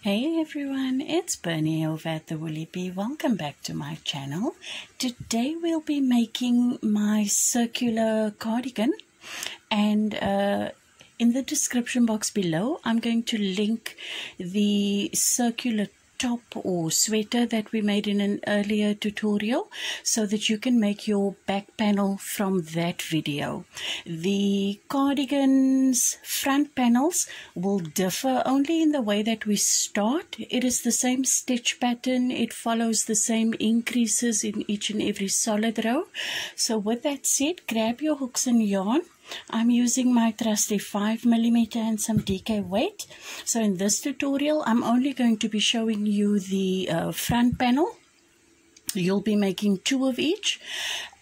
Hey everyone, it's Bernie over at the Woolly Bee. Welcome back to my channel. Today we'll be making my circular cardigan, and in the description box below I'm going to link the circular top or sweater that we made in an earlier tutorial so that you can make your back panel from that video. The cardigan's front panels will differ only in the way that we start. It is the same stitch pattern, it follows the same increases in each and every solid row. So with that said, grab your hooks and yarn. I'm using my trusty 5mm and some DK weight. So in this tutorial I'm only going to be showing you the front panel. You'll be making 2 of each,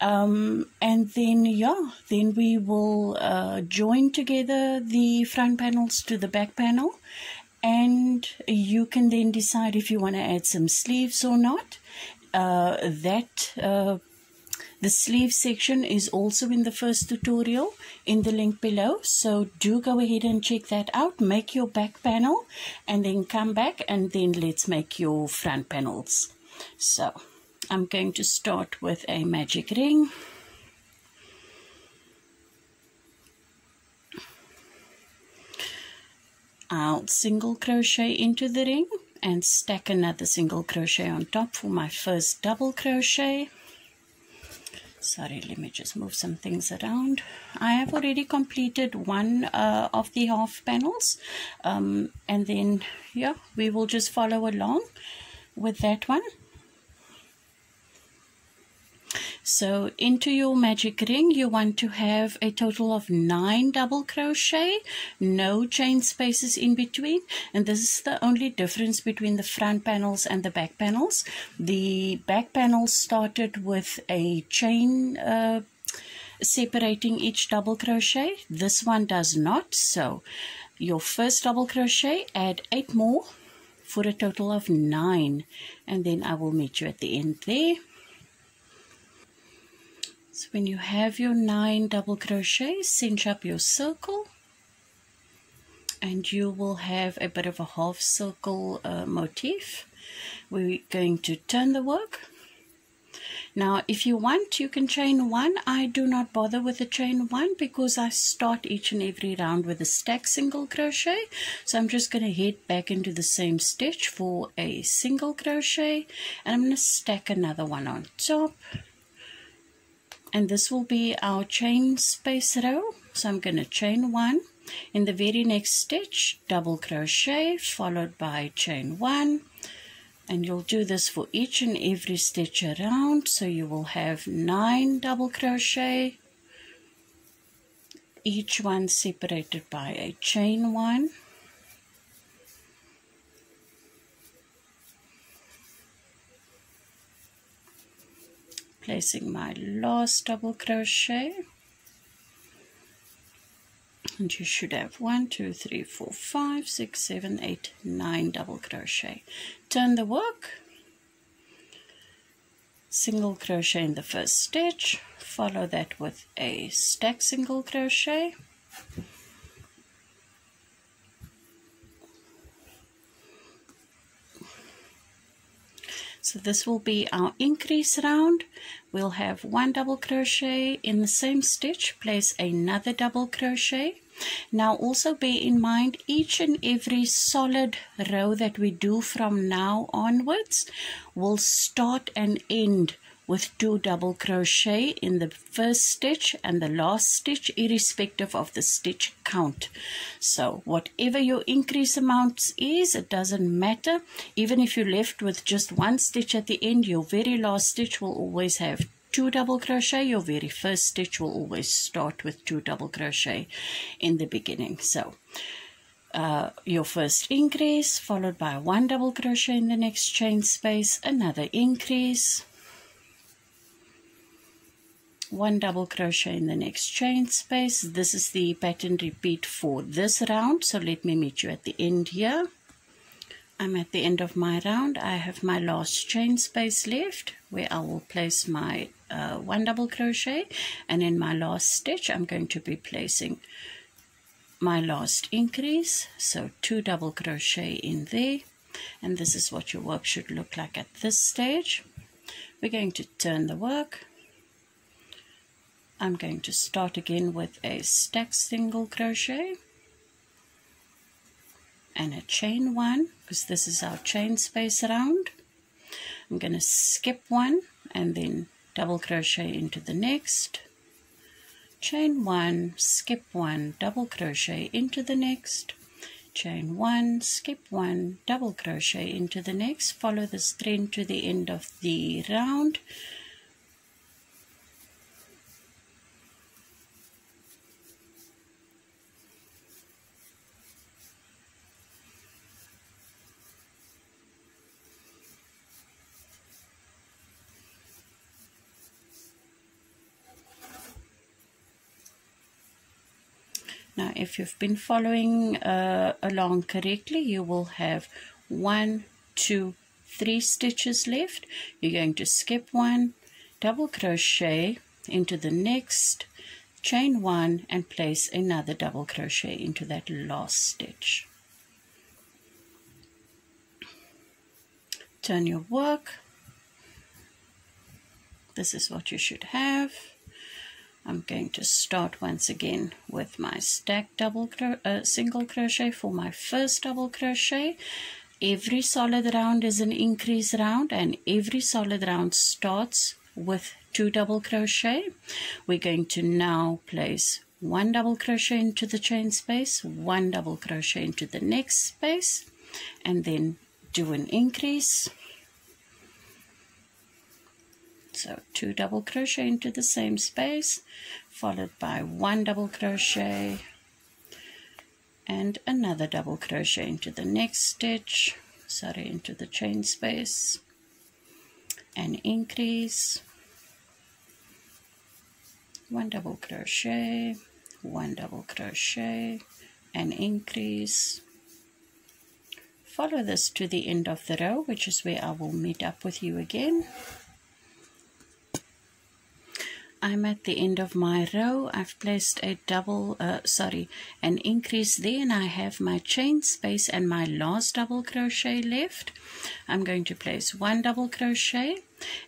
and then we will join together the front panels to the back panel, and you can then decide if you want to add some sleeves or not. The sleeve section is also in the first tutorial in the link below, so do go ahead and check that out. Make your back panel and then come back, and then let's make your front panels. So I'm going to start with a magic ring. I'll single crochet into the ring and stack another single crochet on top for my first double crochet. Sorry, let me just move some things around. I have already completed one of the half panels, and then we will just follow along with that one. So into your magic ring you want to have a total of 9 double crochet, no chain spaces in between, and this is the only difference between the front panels and the back panels. The back panels started with a chain separating each double crochet. This one does not. So your first double crochet, add 8 more for a total of 9, and then I will meet you at the end there. So when you have your 9 double crochets, cinch up your circle, and you will have a bit of a half circle motif. We're going to turn the work. Now if you want, you can chain 1. I do not bother with the chain 1 because I start each and every round with a stack single crochet. So I'm just going to head back into the same stitch for a single crochet, and I'm going to stack another one on top. And this will be our chain space row. So I'm going to chain 1. In the very next stitch, double crochet followed by chain 1. And you'll do this for each and every stitch around. So you will have 9 double crochet, each one separated by a chain 1. Placing my last double crochet, and you should have 1, 2, 3, 4, 5, 6, 7, 8, 9 double crochet. Turn the work, single crochet in the first stitch, follow that with a stack single crochet, so this will be our increase round. We'll have 1 double crochet in the same stitch, place another double crochet. Now also bear in mind, each and every solid row that we do from now onwards will start and end with 2 double crochet in the first stitch and the last stitch, irrespective of the stitch count. So whatever your increase amount is, it doesn't matter. Even if you're left with just 1 stitch at the end, your very last stitch will always have 2 double crochet. Your very first stitch will always start with 2 double crochet in the beginning. So your first increase followed by 1 double crochet in the next chain space, another increase, 1 double crochet in the next chain space. This is the pattern repeat for this round, so let me meet you at the end here. I'm at the end of my round. I have my last chain space left where I will place my 1 double crochet, and in my last stitch I'm going to be placing my last increase, so 2 double crochet in there, And this is what your work should look like at this stage. We're going to turn the work. I'm going to start again with a stacked single crochet and a chain one, because this is our chain space round. I'm going to skip one and then double crochet into the next, chain one, skip one, double crochet into the next, chain one, skip one, double crochet into the next. Follow this trend to the end of the round. Now, if you've been following along correctly, you will have 1, 2, 3 stitches left. You're going to skip one, double crochet into the next, chain one, and place another double crochet into that last stitch. Turn your work. This is what you should have. I'm going to start once again with my stacked single crochet for my first double crochet. Every solid round is an increase round, and every solid round starts with 2 double crochet. We're going to now place 1 double crochet into the chain space, 1 double crochet into the next space, and then do an increase. So 2 double crochet into the same space, followed by 1 double crochet and another double crochet into the next stitch, into the chain space, and increase, 1 double crochet, 1 double crochet, and increase. Follow this to the end of the row, which is where I will meet up with you again. I'm at the end of my row. I've placed a an increase there, and I have my chain space and my last double crochet left. I'm going to place 1 double crochet,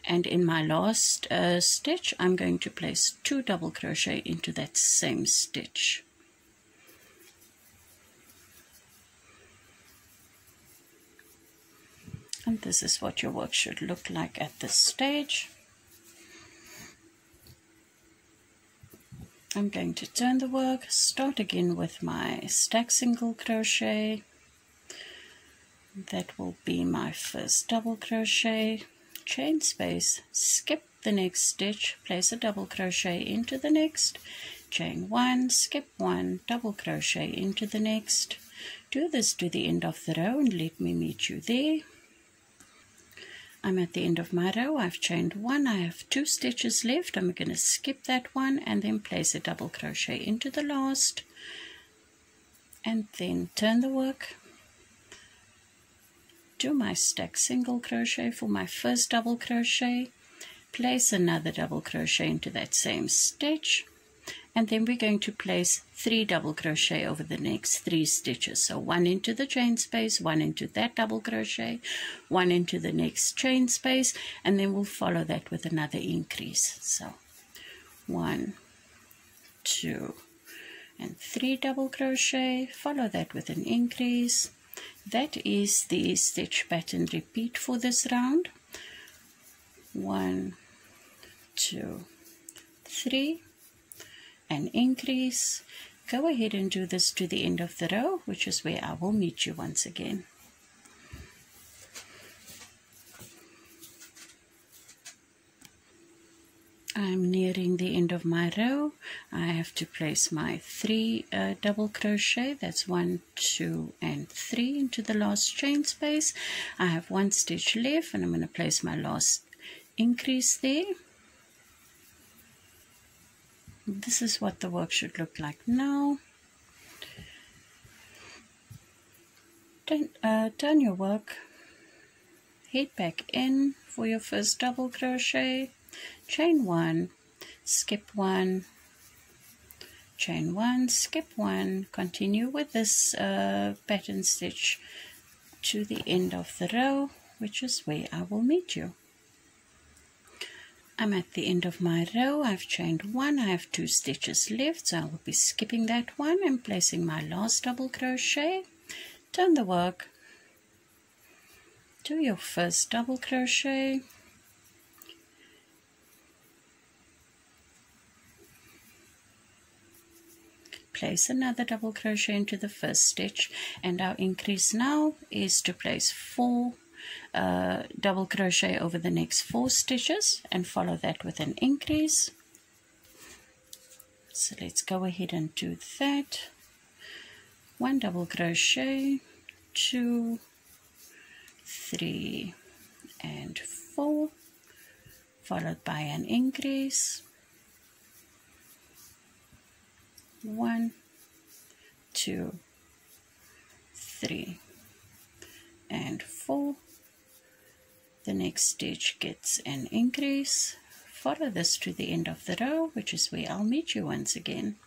and in my last stitch I'm going to place 2 double crochet into that same stitch. And this is what your work should look like at this stage. I'm going to turn the work, start again with my stacked single crochet. That will be my first double crochet, chain space, skip the next stitch, place a double crochet into the next, chain 1, skip 1, double crochet into the next. Do this to the end of the row and let me meet you there. I'm at the end of my row. I've chained 1. I have 2 stitches left. I'm going to skip that one and then place a double crochet into the last, and then turn the work. Do my stacked single crochet for my first double crochet, place another double crochet into that same stitch, and then we're going to place 3 double crochet over the next 3 stitches. So 1 into the chain space, 1 into that double crochet, 1 into the next chain space, and then we'll follow that with another increase. So 1, 2, and 3 double crochet, follow that with an increase. That is the stitch pattern repeat for this round. 1, 2, 3, and increase. Go ahead and do this to the end of the row, which is where I will meet you once again. I'm nearing the end of my row. I have to place my 3 double crochet. That's 1, 2, and 3 into the last chain space. I have 1 stitch left, and I'm going to place my last increase there. This is what the work should look like now. Turn your work, head back in for your first double crochet, chain 1, skip 1, chain 1, skip 1, continue with this pattern stitch to the end of the row, which is where I will meet you. I'm at the end of my row. I've chained 1. I have 2 stitches left, so I will be skipping that one and placing my last double crochet. Turn the work, do your first double crochet, place another double crochet into the first stitch, and our increase now is to place 4 double crochet over the next 4 stitches and follow that with an increase. So let's go ahead and do that. 1 double crochet, 2, 3 and 4, followed by an increase. 1, 2, 3 and 4. The next stitch gets an increase. Follow this to the end of the row, which is where I'll meet you once again.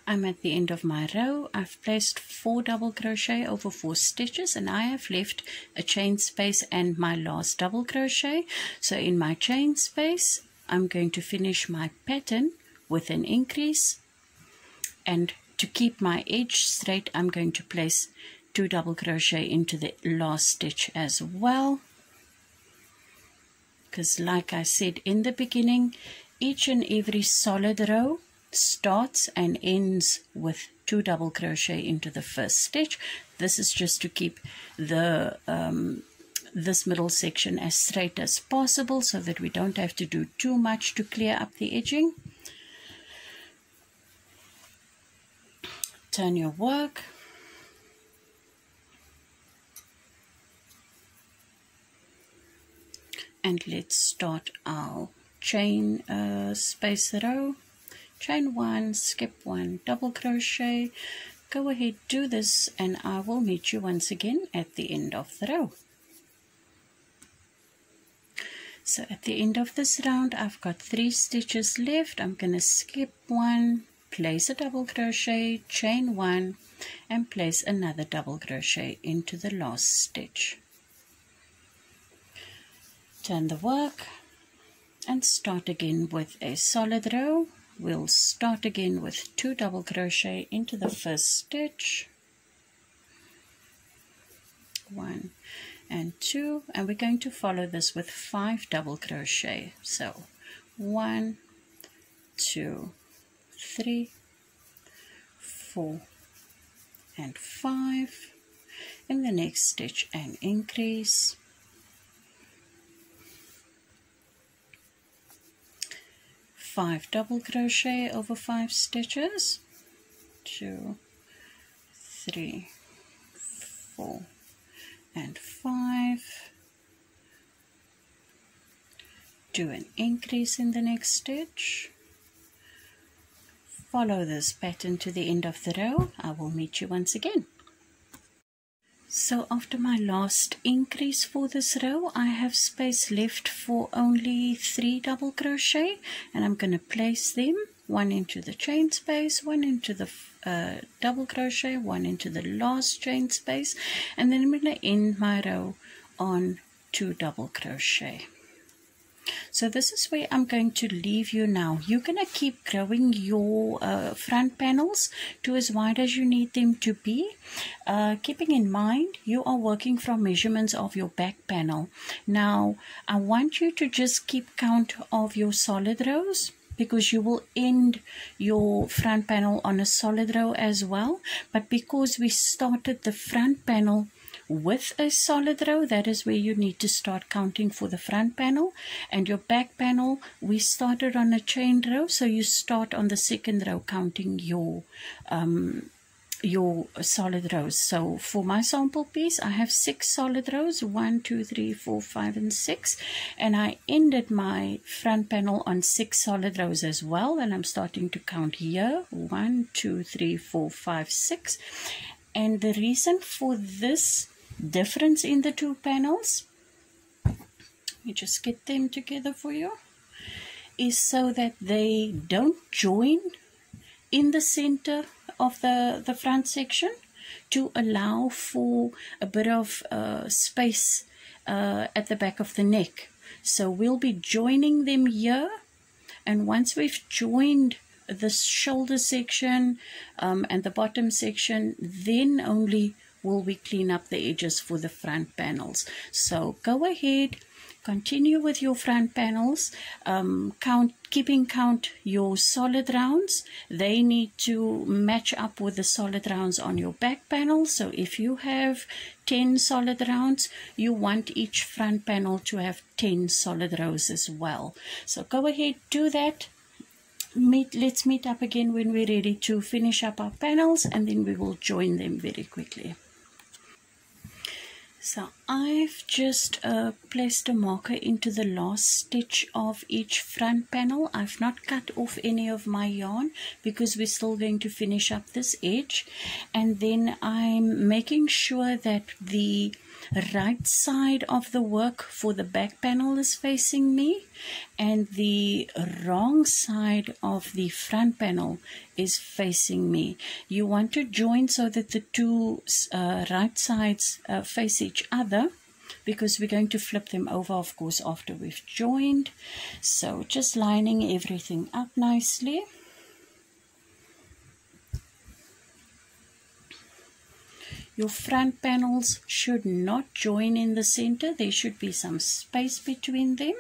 I'm at the end of my row. I've placed 4 double crochet over 4 stitches, and I have left a chain space and my last double crochet. So in my chain space, I'm going to finish my pattern with an increase, and to keep my edge straight, I'm going to place 2 double crochet into the last stitch as well, because like I said in the beginning, each and every solid row starts and ends with 2 double crochet into the first stitch. This is just to keep the this middle section as straight as possible, so that we don't have to do too much to clear up the edging. Turn your work, and let's start our chain space row. Chain 1, skip 1, double crochet. Go ahead, do this, and I will meet you once again at the end of the row. So at the end of this round, I've got 3 stitches left. I'm going to skip 1, place a double crochet, chain 1, and place another double crochet into the last stitch. Turn the work and start again with a solid row. We'll start again with 2 double crochet into the first stitch, 1 and 2, and we're going to follow this with 5 double crochet. So 1, 2, 3, 4 and 5. In the next stitch, an increase. 5 double crochet over 5 stitches, 2, 3, 4 and 5. Do an increase in the next stitch. Follow this pattern to the end of the row. I will meet you once again. So after my last increase for this row, I have space left for only 3 double crochet, and I'm going to place them, 1 into the chain space, 1 into the double crochet, 1 into the last chain space, and then I'm going to end my row on 2 double crochet. So this is where I'm going to leave you now. You're going to keep growing your front panels to as wide as you need them to be, keeping in mind you are working from measurements of your back panel. Now I want you to just keep count of your solid rows, because you will end your front panel on a solid row as well. But because we started the front panel with a solid row, that is where you need to start counting for the front panel. And your back panel, we started on a chain row, so you start on the second row counting your solid rows. So for my sample piece, I have 6 solid rows, 1, 2, 3, 4, 5 and 6, and I ended my front panel on 6 solid rows as well, and I'm starting to count here, 1, 2, 3, 4, 5, 6. And the reason for this difference in the 2 panels, let me just get them together for you, is so that they don't join in the center of the front section. to allow for a bit of space at the back of the neck. So we'll be joining them here, and once we've joined the shoulder section and the bottom section, then only will we clean up the edges for the front panels. So go ahead, continue with your front panels, keeping count your solid rounds. They need to match up with the solid rounds on your back panel. So if you have 10 solid rounds, you want each front panel to have 10 solid rows as well. So go ahead, do that. Let's meet up again when we're ready to finish up our panels, and then we will join them very quickly. So I've just placed a marker into the last stitch of each front panel. I've not cut off any of my yarn because we're still going to finish up this edge. And then I'm making sure that the right side of the work for the back panel is facing me, and the wrong side of the front panel is facing me. You want to join so that the two right sides face each other, because we're going to flip them over, of course, after we've joined. So just lining everything up nicely. Your front panels should not join in the center. There should be some space between them.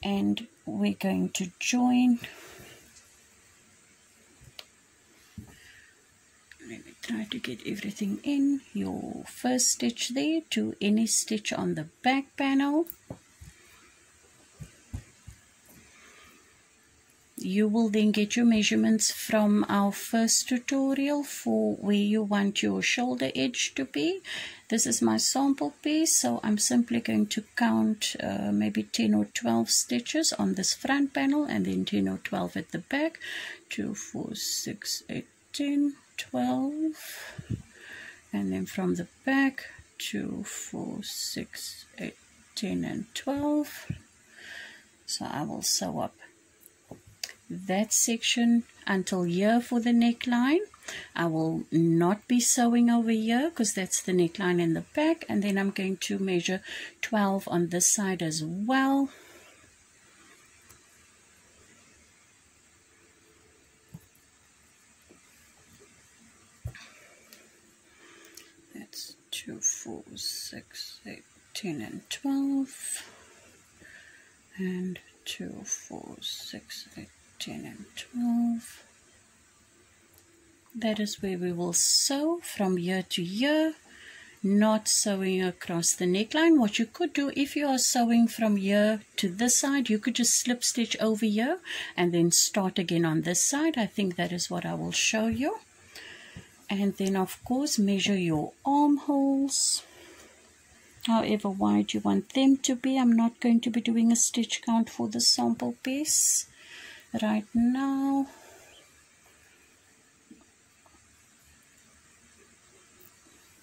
And we're going to join. Let me try to get everything in. Your first stitch there to any stitch on the back panel. You will then get your measurements from our first tutorial for where you want your shoulder edge to be. This is my sample piece, so I'm simply going to count maybe 10 or 12 stitches on this front panel, and then 10 or 12 at the back. 2, 4, 6, 8, 10, 12. And then from the back, 2, 4, 6, 8, 10, and 12. So I will sew up that section until here for the neckline. I will not be sewing over here because that's the neckline in the back, and then I'm going to measure 12 on this side as well. That's 2, 4, 6, 8, 10, and 12, and 2, 4, 6, 8, 10, and 12. That is where we will sew from here to here, not sewing across the neckline. What you could do, if you are sewing from here to this side, you could just slip stitch over here and then start again on this side. I think that is what I will show you. And then of course measure your armholes, however wide you want them to be. I'm not going to be doing a stitch count for the sample piece right now.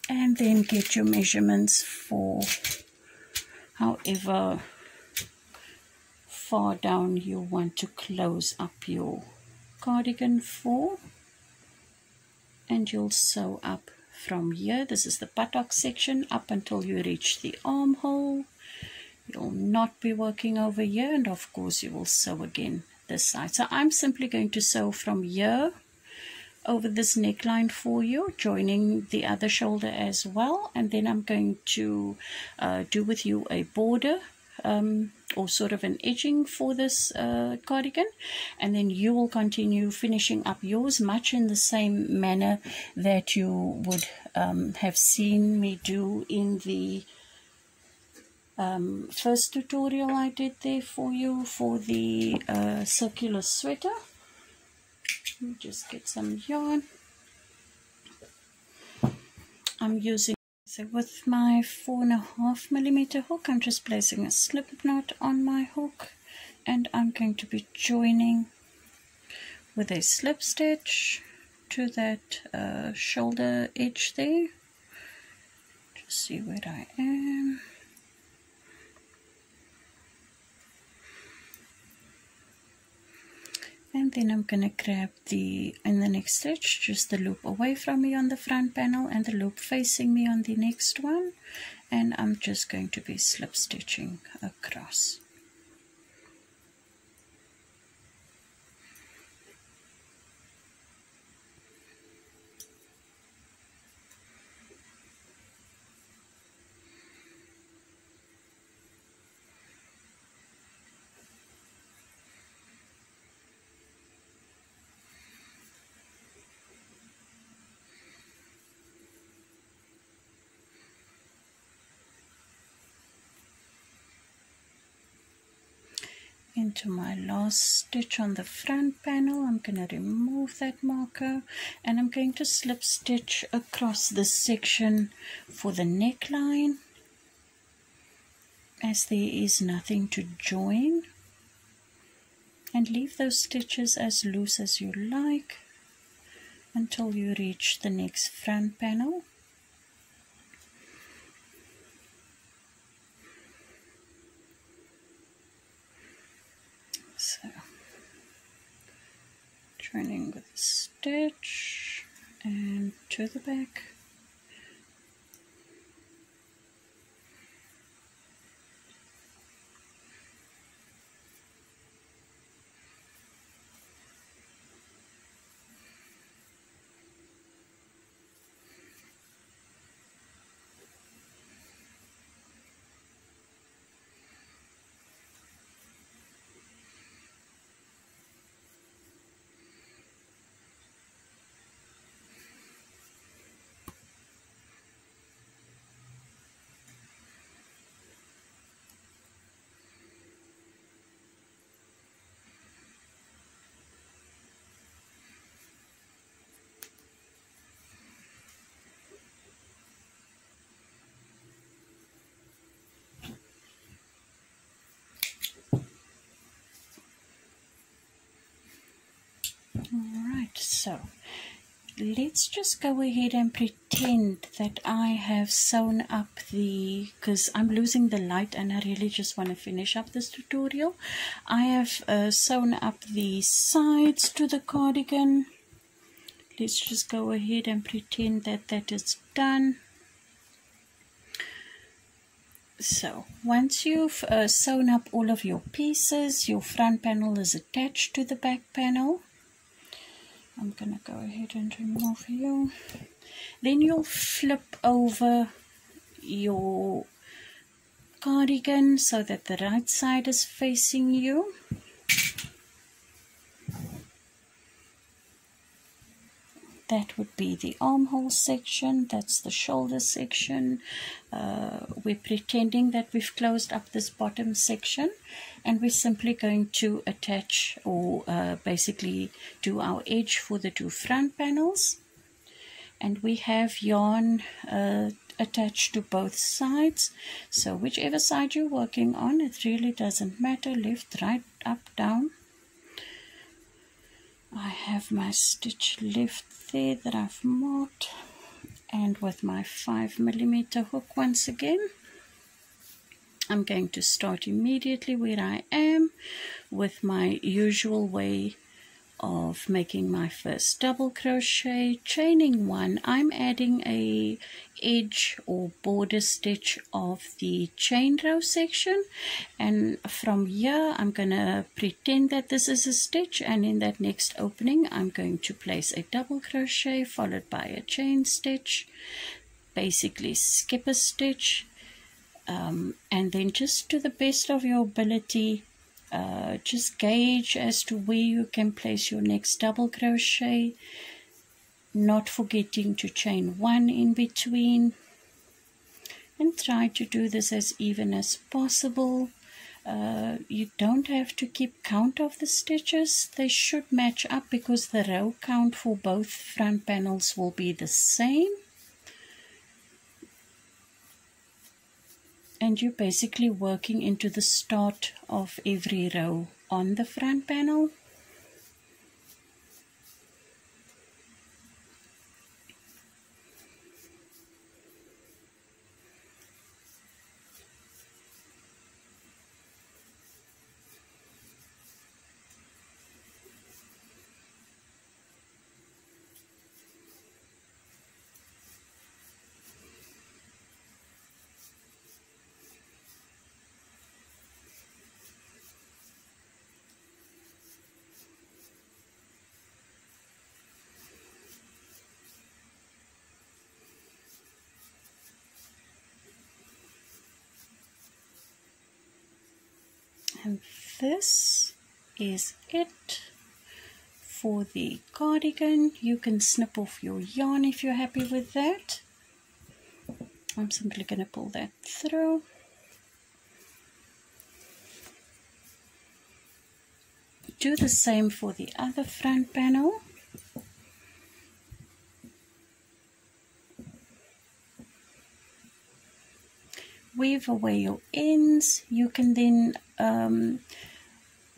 And then get your measurements for however far down you want to close up your cardigan for, and you'll sew up from here. This is the buttock section up until you reach the armhole. You'll not be working over here, and of course you will sew again this side. So I'm simply going to sew from here over this neckline for you, joining the other shoulder as well, and then I'm going to do with you a border or sort of an edging for this cardigan, and then you will continue finishing up yours much in the same manner that you would have seen me do in the first tutorial I did there for you for the circular sweater. Let me just get some yarn. I'm using, so with my 4.5mm hook, I'm just placing a slip knot on my hook, and I'm going to be joining with a slip stitch to that shoulder edge there. Just see where I am. And then I'm going to grab in the next stitch, just the loop away from me on the front panel and the loop facing me on the next one. And I'm just going to be slip stitching across. Into my last stitch on the front panel, I'm going to remove that marker and I'm going to slip stitch across this section for the neckline, as there is nothing to join, and leave those stitches as loose as you like until you reach the next front panel. So, joining with a stitch and to the back. Alright, so let's just go ahead and pretend that I have sewn up because I'm losing the light and I really just want to finish up this tutorial. I have sewn up the sides to the cardigan. Let's just go ahead and pretend that that is done. So once you've sewn up all of your pieces, your front panel is attached to the back panel. I'm going to go ahead and remove you. Then you'll flip over your cardigan so that the right side is facing you. That would be the armhole section, that's the shoulder section. We're pretending that we've closed up this bottom section, and we're simply going to attach or basically do our edge for the two front panels. And we have yarn attached to both sides, so whichever side you're working on, it really doesn't matter, left, right, up, down. I have my stitch left there that I've marked, and with my 5mm hook once again, I'm going to start immediately where I am with my usual way of making my first double crochet, chaining one. I'm adding a edge or border stitch of the chain row section, and from here I'm gonna pretend that this is a stitch, and in that next opening I'm going to place a double crochet followed by a chain stitch, basically skip a stitch, and then just to the best of your ability, just gauge as to where you can place your next double crochet, not forgetting to chain one in between, and try to do this as even as possible. You don't have to keep count of the stitches, they should match up because the row count for both front panels will be the same. And you're basically working into the start of every row on the front panel. And this is it for the cardigan. You can snip off your yarn if you're happy with that. I'm simply going to pull that through. Do the same for the other front panel. Weave away your ends. You can then,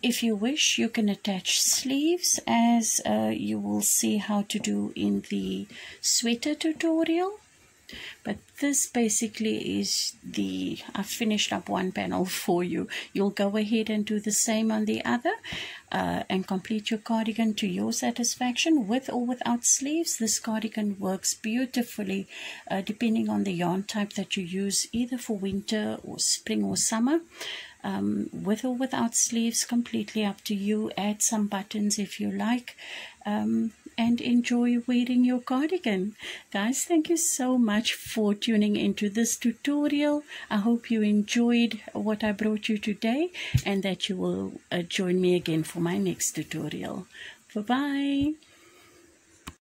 if you wish, you can attach sleeves, as you will see how to do in the sweater tutorial. But this basically is I've finished up one panel for you. You'll go ahead and do the same on the other and complete your cardigan to your satisfaction, with or without sleeves. This cardigan works beautifully depending on the yarn type that you use, either for winter or spring or summer. With or without sleeves, completely up to you. Add some buttons if you like, and enjoy wearing your cardigan. Guys, thank you so much for tuning into this tutorial. I hope you enjoyed what I brought you today, and that you will join me again for my next tutorial. Bye-bye.